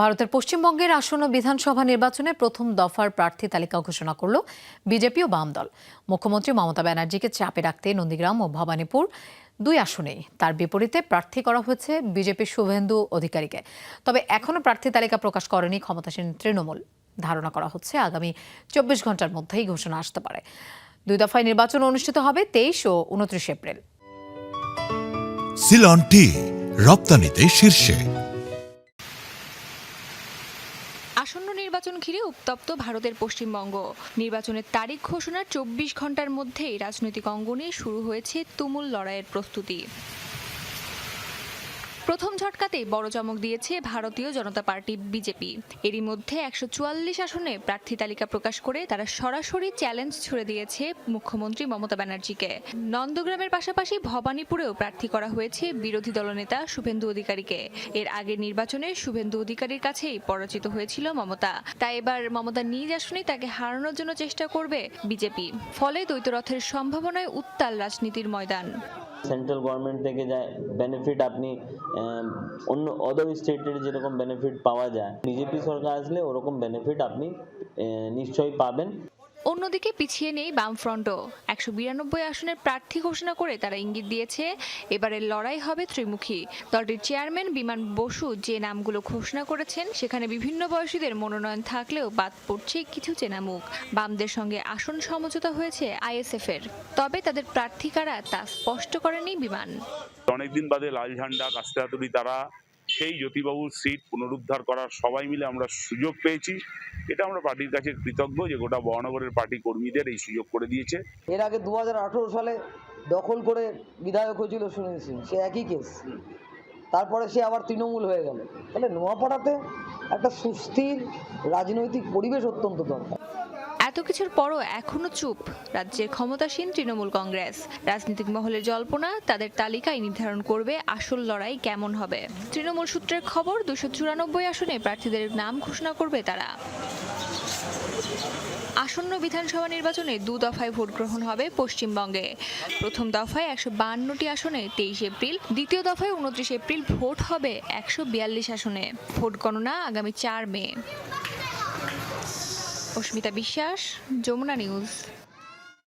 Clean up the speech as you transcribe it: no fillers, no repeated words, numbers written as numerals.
ভারতের পশ্চিমবঙ্গের আসন্ন বিধানসভা নির্বাচনে প্রথম দফার প্রার্থী তালিকা ঘোষণা করল বিজেপি ও বাম দল। মুখ্যমন্ত্রী মমতা ব্যানার্জিকে চাপে রাখতে নন্দীগ্রাম ও ভবানীপুর দুই আসনেই তার বিপরীতে প্রার্থী করা হয়েছে বিজেপির শুভেন্দু অধিকারীকে। তবে এখনও প্রার্থী তালিকা প্রকাশ করেনি ক্ষমতাসীন তৃণমূল। ধারণা করা হচ্ছে আগামী 24 ঘন্টার মধ্যেই ঘোষণা আসতে পারে। দুই দফায় নির্বাচন অনুষ্ঠিত হবে 23 ও 29 এপ্রিল। সিলন টি রপ্তানিতে শীর্ষে। আসন্ন নির্বাচন ঘিরে উত্তপ্ত ভারতের পশ্চিমবঙ্গ। নির্বাচনের তারিখ ঘোষণার 24 ঘন্টার মধ্যেই রাজনৈতিক অঙ্গনে শুরু হয়েছে তুমুল লড়াইয়ের প্রস্তুতি। প্রথম ঝটকাতেই বড় চমক দিয়েছে ভারতীয় জনতা পার্টি বিজেপি। এরই মধ্যে 144 আসনে প্রার্থী তালিকা প্রকাশ করে তারা সরাসরি চ্যালেঞ্জ ছুড়ে দিয়েছে মুখ্যমন্ত্রী মমতা ব্যানার্জিকে। নন্দগ্রামের পাশাপাশি ভবানীপুরেও প্রার্থী করা হয়েছে বিরোধী দলনেতা শুভেন্দু অধিকারীকে। এর আগের নির্বাচনে শুভেন্দু অধিকারীর কাছেই পরাজিত হয়েছিল মমতা। তাই এবার মমতা নিজ আসনেই তাকে হারানোর জন্য চেষ্টা করবে বিজেপি। ফলে দ্বৈতরথের সম্ভাবনায় উত্তাল রাজনীতির ময়দান। সেন্ট্রাল গভর্নমেন্ট থেকে যা বেনিফিট আপনি অন্য আদার স্টেটের যেরকম বেনিফিট পাওয়া যায়, বিজেপি সরকার আসলে ওরকম বেনিফিট আপনি নিশ্চয়ই পাবেন। অন্যদিকে পিছিয়ে নেই বামফ্রন্টও। 192 আসনের প্রার্থী ঘোষণা করে তারা ইঙ্গিত দিয়েছে এবারের লড়াই হবে ত্রিমুখী। দলটির চেয়ারম্যান বিমান বসু যে নামগুলো ঘোষণা করেছেন সেখানে বিভিন্ন বয়সীদের মনোনয়ন থাকলেও বাদ পড়ছে কিছু চেনা মুখ। বামদের সঙ্গে আসন সমঝোতা হয়েছে আইএসএফ-এর, তবে তাদের প্রার্থী কারা তা স্পষ্ট করেনি বিমান। অনেকদিন বাদে লাল ঝান্ডা কাস্তে হাতুড়ি তারা সেই জ্যোতিবাবুর সিট পুনরুদ্ধার করার সবাই মিলে আমরা সুযোগ পেয়েছি। এটা আমরা পার্টির কাছে কৃতজ্ঞ যে গোটা বরানগরের পার্টি কর্মীদের এই সুযোগ করে দিয়েছে। এর আগে 2018 সালে দখল করে বিধায়ক হয়েছিল সুনীল সিং, সে একই কেস। তারপরে সে আবার তৃণমূল হয়ে গেল। তাহলে নোয়াপাড়াতে একটা সুস্থির রাজনৈতিক পরিবেশ অত্যন্ত দরকার। এত কিছুর পরও এখনো চুপ রাজ্যের ক্ষমতাসীন তৃণমূল কংগ্রেস। রাজনৈতিক মহলের জল্পনা তাদের তালিকায় নির্ধারণ করবে আসল লড়াই কেমন হবে। তৃণমূল সূত্রের খবর 294 আসনে প্রার্থীদের নাম ঘোষণা করবে তারা। আসন্ন বিধানসভা নির্বাচনে 2 দফায় ভোট গ্রহণ হবে পশ্চিমবঙ্গে। প্রথম দফায় 152টি আসনে 23 এপ্রিল, দ্বিতীয় দফায় 29 এপ্রিল ভোট হবে 142 আসনে। ভোট গণনা আগামী 4 মে। অস্মিতা বিশ্বাস, যমুনা নিউজ।